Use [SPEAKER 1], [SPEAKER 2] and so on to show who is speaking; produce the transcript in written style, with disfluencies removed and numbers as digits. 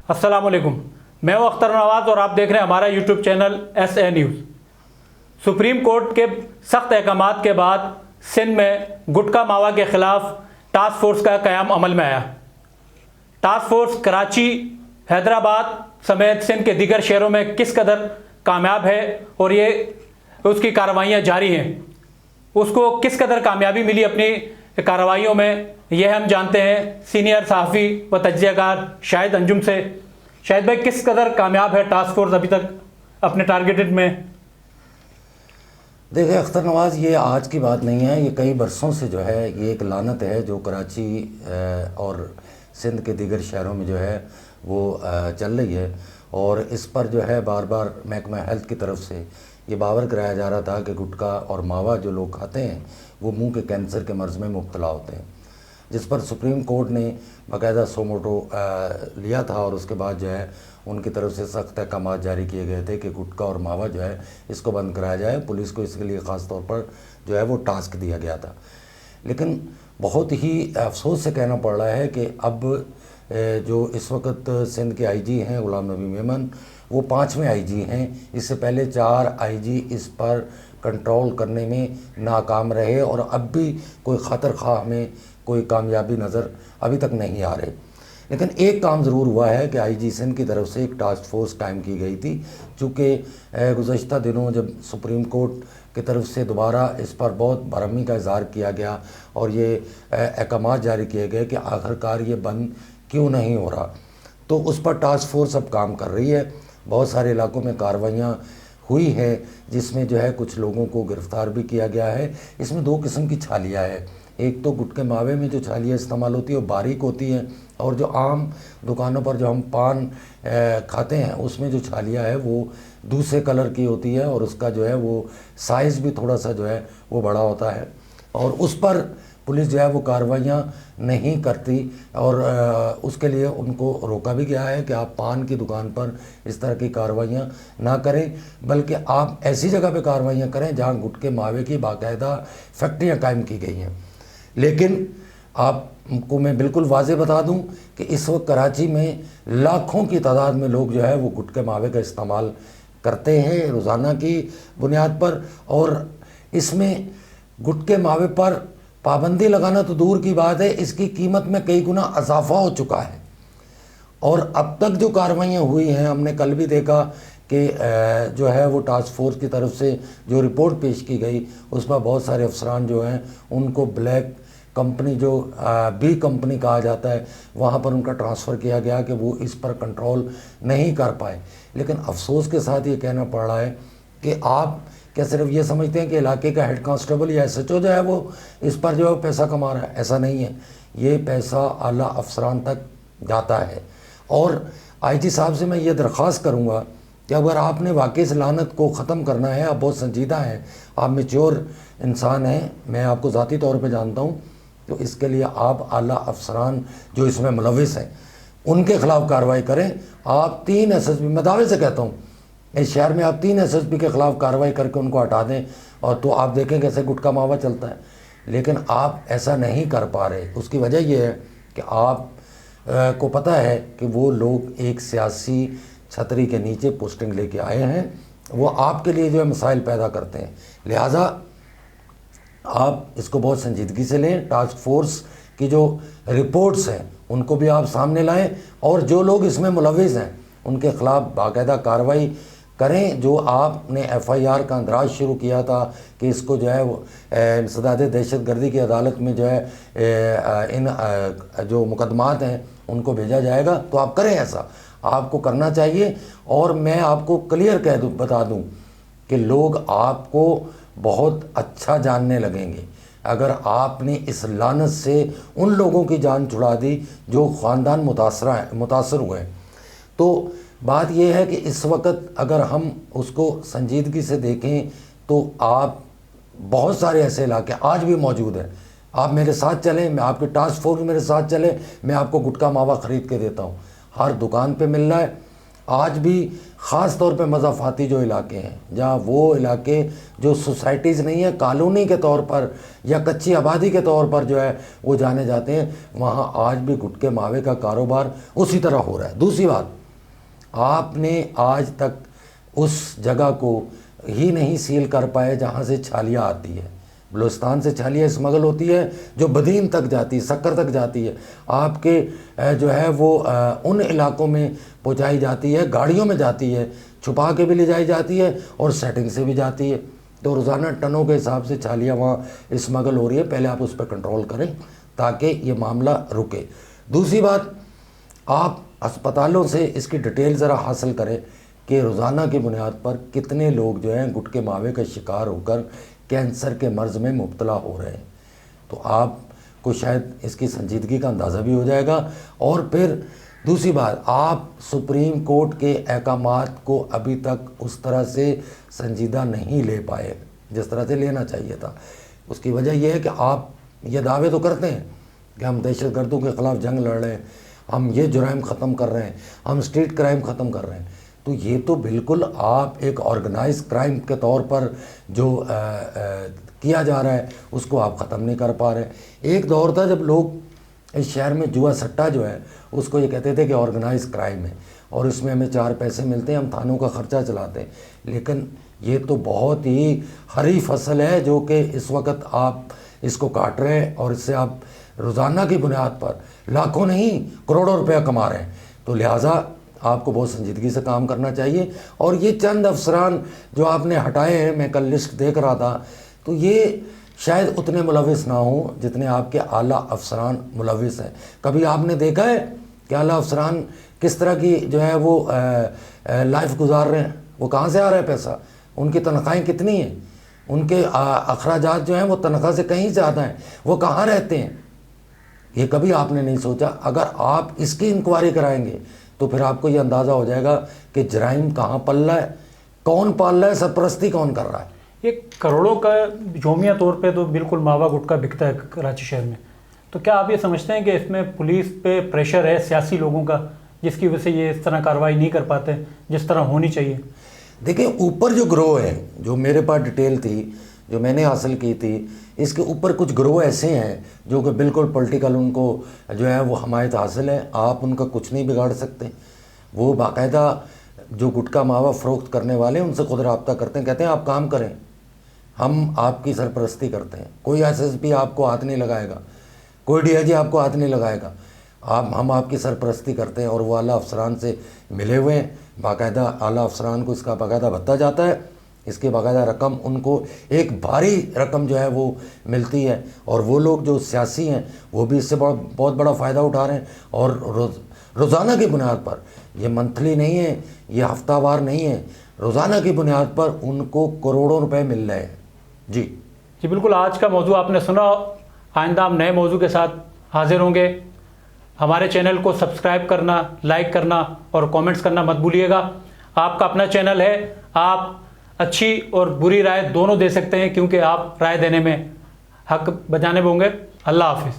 [SPEAKER 1] अस्सलाम वालेकुम। मैं हूं अख्तर नवाज और आप देख रहे हैं हमारा YouTube channel SA news. Supreme court के सख्त अहकामात के बाद सिंध में गुटखा मावा के खिलाफ टास्क फोर्स का क़याम अमल में आया। टास्क फोर्स कराची, हैदराबाद समेत सिंध के दीगर शहरों में किस कदर कामयाब है और ये उसकी कार्रवाइयाँ जारी हैं, उसको किस कदर कामयाबी मिली अपनी कार्रवाइयों में, यह हम जानते हैं सीनियर सहाफ़ी व तज्ज़ियाकार शाहिद अंजुम से। शाहिद भाई, किस कदर कामयाब है टास्क फोर्स अभी तक अपने टारगेटेड में?
[SPEAKER 2] देखिए अख्तर नवाज़, ये आज की बात नहीं है, ये कई बरसों से जो है ये एक लानत है जो कराची और सिंध के दीगर शहरों में जो है वो चल रही है। और इस पर जो है बार बार महकमा हेल्थ की तरफ से ये बावर कराया जा रहा था कि गुटखा और मावा जो लोग खाते हैं वो मुंह के कैंसर के मर्ज़ में मुब्तला होते हैं, जिस पर सुप्रीम कोर्ट ने बाकायदा सोमोटो लिया था और उसके बाद जो है उनकी तरफ से सख्त अहकाम जारी किए गए थे कि गुटखा और मावा जो है इसको बंद कराया जाए। पुलिस को इसके लिए ख़ास तौर पर जो है वो टास्क दिया गया था। लेकिन बहुत ही अफसोस से कहना पड़ रहा है कि अब जो इस वक्त सिंध के IG हैं गुलाम नबी मेमन, वो 5वें IG हैं। इससे पहले 4 IG इस पर कंट्रोल करने में नाकाम रहे और अब भी कोई ख़तर ख़्वाह में कोई कामयाबी नज़र अभी तक नहीं आ रही। लेकिन एक काम ज़रूर हुआ है कि IG सिंध की तरफ से एक टास्क फोर्स कायम की गई थी, चूँकि गुज़श्ता दिनों जब सुप्रीम कोर्ट की तरफ से दोबारा इस पर बहुत बरहमी का इज़हार किया गया और ये अहकाम जारी किए गए कि आखिरकार ये बंद क्यों नहीं हो रहा, तो उस पर टास्क फोर्स अब काम कर रही है। बहुत सारे इलाकों में कार्रवाइयाँ हुई है जिसमें जो है कुछ लोगों को गिरफ़्तार भी किया गया है। इसमें 2 किस्म की छालियाँ हैं। एक तो गुटखे मावे में जो छालियाँ इस्तेमाल होती है वो बारीक होती हैं, और जो आम दुकानों पर जो हम पान खाते हैं उसमें जो छालियाँ है वो दूसरे कलर की होती है और उसका जो है वो साइज़ भी थोड़ा सा जो है वो बड़ा होता है, और उस पर पुलिस जो है वो कार्रवाइयाँ नहीं करती और उसके लिए उनको रोका भी गया है कि आप पान की दुकान पर इस तरह की कार्रवाइयाँ ना करें, बल्कि आप ऐसी जगह पे कार्रवाइयाँ करें जहाँ गुटखे मावे की बाकायदा फैक्ट्रियाँ कायम की गई हैं। लेकिन आपको मैं बिल्कुल वाज़ेह बता दूं कि इस वक्त कराची में लाखों की तादाद में लोग जो है वो गुटखे मावे का इस्तेमाल करते हैं रोज़ाना की बुनियाद पर, और इसमें गुटखे मावे पर पाबंदी लगाना तो दूर की बात है, इसकी कीमत में कई गुना इजाफा हो चुका है। और अब तक जो कार्रवाइयाँ हुई हैं, हमने कल भी देखा कि जो है वो टास्क फोर्स की तरफ से जो रिपोर्ट पेश की गई उस पर बहुत सारे अफसरान जो हैं उनको ब्लैक कंपनी जो B कंपनी कहा जाता है वहाँ पर उनका ट्रांसफ़र किया गया कि वो इस पर कंट्रोल नहीं कर पाए। लेकिन अफसोस के साथ ये कहना पड़ रहा है कि आप क्या सिर्फ ये समझते हैं कि इलाके का हेड कांस्टेबल या SHO जो है वो इस पर जो है पैसा कमा रहा है? ऐसा नहीं है। ये पैसा आला अफसरान तक जाता है। और IG साहब से मैं ये दरख्वास्त करूँगा कि अगर आपने वाकई इस लानत को ख़त्म करना है, आप बहुत संजीदा हैं, आप मैच्योर इंसान हैं, मैं आपको ज़ाती तौर पे जानता हूँ, तो इसके लिए आप आला अफसरान जो इसमें मुलविस हैं उनके ख़िलाफ़ कार्रवाई करें। आप 3 SSP, मैं दावे से कहता हूँ इस शहर में आप 3 SSP के ख़िलाफ़ कार्रवाई करके उनको हटा दें और तो आप देखें कैसे गुटखा मावा चलता है। लेकिन आप ऐसा नहीं कर पा रहे। उसकी वजह यह है कि आप को पता है कि वो लोग एक सियासी छतरी के नीचे पोस्टिंग लेके आए हैं, वो आपके लिए जो है मसाइल पैदा करते हैं। लिहाजा आप इसको बहुत संजीदगी से लें। टास्क फोर्स की जो रिपोर्ट्स हैं उनको भी आप सामने लाएं और जो लोग इसमें मुलविस हैं उनके ख़िलाफ़ बाकायदा कार्रवाई करें। जो आपने FIR का अंदराज शुरू किया था कि इसको जो है वो इंसदाद दहशतगर्दी की अदालत में जो है इन जो मुकदमात हैं उनको भेजा जाएगा, तो आप करें, ऐसा आपको करना चाहिए। और मैं आपको क्लियर बता दूं कि लोग आपको बहुत अच्छा जानने लगेंगे अगर आपने इस लानत से उन लोगों की जान छुड़ा दी जो ख़ानदान मुतासर हुए हैं। तो बात यह है कि इस वक्त अगर हम उसको संजीदगी से देखें तो आप बहुत सारे ऐसे इलाके आज भी मौजूद हैं। आप मेरे साथ चलें, मैं आपके टास्क फोर्स मेरे साथ चले, मैं आपको गुटखा मावा ख़रीद के देता हूँ। हर दुकान पे मिल रहा है आज भी ख़ास तौर पे मज़ाफ़ाती जो इलाके हैं, जहाँ वो इलाके जो सोसाइटीज़ नहीं है, कॉलोनी के तौर पर या कच्ची आबादी के तौर पर जो है वो जाने जाते हैं, वहाँ आज भी गुटके मावे का कारोबार उसी तरह हो रहा है। दूसरी बात, आपने आज तक उस जगह को ही नहीं सील कर पाए जहाँ से छालियाँ आती है। बलूचिस्तान से छालियाँ स्मगल होती है जो बदीन तक जाती है, सक्कर तक जाती है, आपके जो है वो उन इलाकों में पहुँचाई जाती है, गाड़ियों में जाती है, छुपा के भी ले जाई जाती है और सेटिंग से भी जाती है। तो रोज़ाना टनों के हिसाब से छालियाँ वहाँ स्मगल हो रही है। पहले आप उस पर कंट्रोल करें ताकि ये मामला रुके। दूसरी बात, आप अस्पतालों से इसकी डिटेल ज़रा हासिल करें कि रोज़ाना की बुनियाद पर कितने लोग जो हैं गुटके मावे का शिकार होकर कैंसर के मर्ज़ में मुब्तला हो रहे हैं। तो आपको शायद इसकी संजीदगी का अंदाज़ा भी हो जाएगा। और फिर दूसरी बात, आप सुप्रीम कोर्ट के अहकामात को अभी तक उस तरह से संजीदा नहीं ले पाए जिस तरह से लेना चाहिए था। उसकी वजह यह है कि आप ये दावे तो करते हैं कि हम दहशतगर्दों के ख़िलाफ़ जंग लड़ रहे हैं, हम ये जुराइम ख़त्म कर रहे हैं, हम स्ट्रीट क्राइम ख़त्म कर रहे हैं, तो ये तो बिल्कुल आप एक ऑर्गेनाइज क्राइम के तौर पर जो किया जा रहा है उसको आप ख़त्म नहीं कर पा रहे। एक दौर था जब लोग इस शहर में जुआ सट्टा जो है उसको ये कहते थे कि ऑर्गेनाइज क्राइम है और इसमें हमें 4 पैसे मिलते हैं, हम थानों का ख़र्चा चलाते हैं। लेकिन ये तो बहुत ही हरी फसल है जो कि इस वक्त आप इसको काट रहे हैं और इससे आप रोज़ाना की बुनियाद पर लाखों नहीं करोड़ों रुपया कमा रहे हैं। तो लिहाजा आपको बहुत संजीदगी से काम करना चाहिए। और ये चंद अफसरान जो आपने हटाए हैं, मैं कल लिस्ट देख रहा था, तो ये शायद उतने मुलविस ना हों जितने आपके आला अफसरान मुलविस हैं। कभी आपने देखा है कि आला अफसरान किस तरह की जो है वो लाइफ गुजार रहे हैं? वो कहाँ से आ रहा है पैसा? उनकी तनख्वाहें कितनी हैं? उनके अखराजात जो हैं वो तनख्वाह से कहीं ज़्यादा हैं। वो कहाँ रहते हैं? ये कभी आपने नहीं सोचा। अगर आप इसकी इंक्वायरी कराएंगे तो फिर आपको ये अंदाज़ा हो जाएगा कि जराइम कहाँ पल रहा है, कौन पाल रहा है, सरपरस्ती कौन कर रहा है।
[SPEAKER 1] ये करोड़ों का जोमिया तौर पे तो बिल्कुल मावा गुटखा बिकता है कराची शहर में। तो क्या आप ये समझते हैं कि इसमें पुलिस पे प्रेशर है सियासी लोगों का, जिसकी वजह से ये इस तरह कार्रवाई नहीं कर पाते जिस तरह होनी चाहिए?
[SPEAKER 2] देखिए, ऊपर जो ग्रोह है, जो मेरे पास डिटेल थी, जो मैंने हासिल की थी, इसके ऊपर कुछ ग्रोह ऐसे हैं जो कि बिल्कुल पॉलिटिकल उनको जो है वो हमायत हासिल है। आप उनका कुछ नहीं बिगाड़ सकते। वो बाकायदा जो गुटखा मावा फ़रोख्त करने वाले हैं उनसे खुद रब्ता करते हैं, कहते हैं आप काम करें, हम आपकी सरपरस्ती करते हैं। कोई SSP आपको हाथ नहीं लगाएगा, कोई DIG आपको हाथ नहीं लगाएगा। हम आपकी सरपरस्ती करते हैं। और वो आला अफसरान से मिले हुए हैं, बाकायदा आला अफसरान को इसका बाकायदा भत्ता जाता है, इसकी बाकायदा रकम उनको एक भारी रकम जो है वो मिलती है। और वो लोग जो सियासी हैं वो भी इससे बहुत बड़ा फ़ायदा उठा रहे हैं। और रोज़ाना की बुनियाद पर, ये मंथली नहीं है, ये हफ्तावार नहीं है, रोज़ाना की बुनियाद पर उनको करोड़ों रुपए मिल रहे हैं। जी
[SPEAKER 1] बिल्कुल। आज का मौजू आपने सुना। आइंदा हम नए मौजू के साथ हाजिर होंगे। हमारे चैनल को सब्सक्राइब करना, लाइक करना और कमेंट्स करना मत भूलिएगा। आपका अपना चैनल है, आप अच्छी और बुरी राय दोनों दे सकते हैं, क्योंकि आप राय देने में हक बजाने में होंगे। अल्लाह हाफिज़।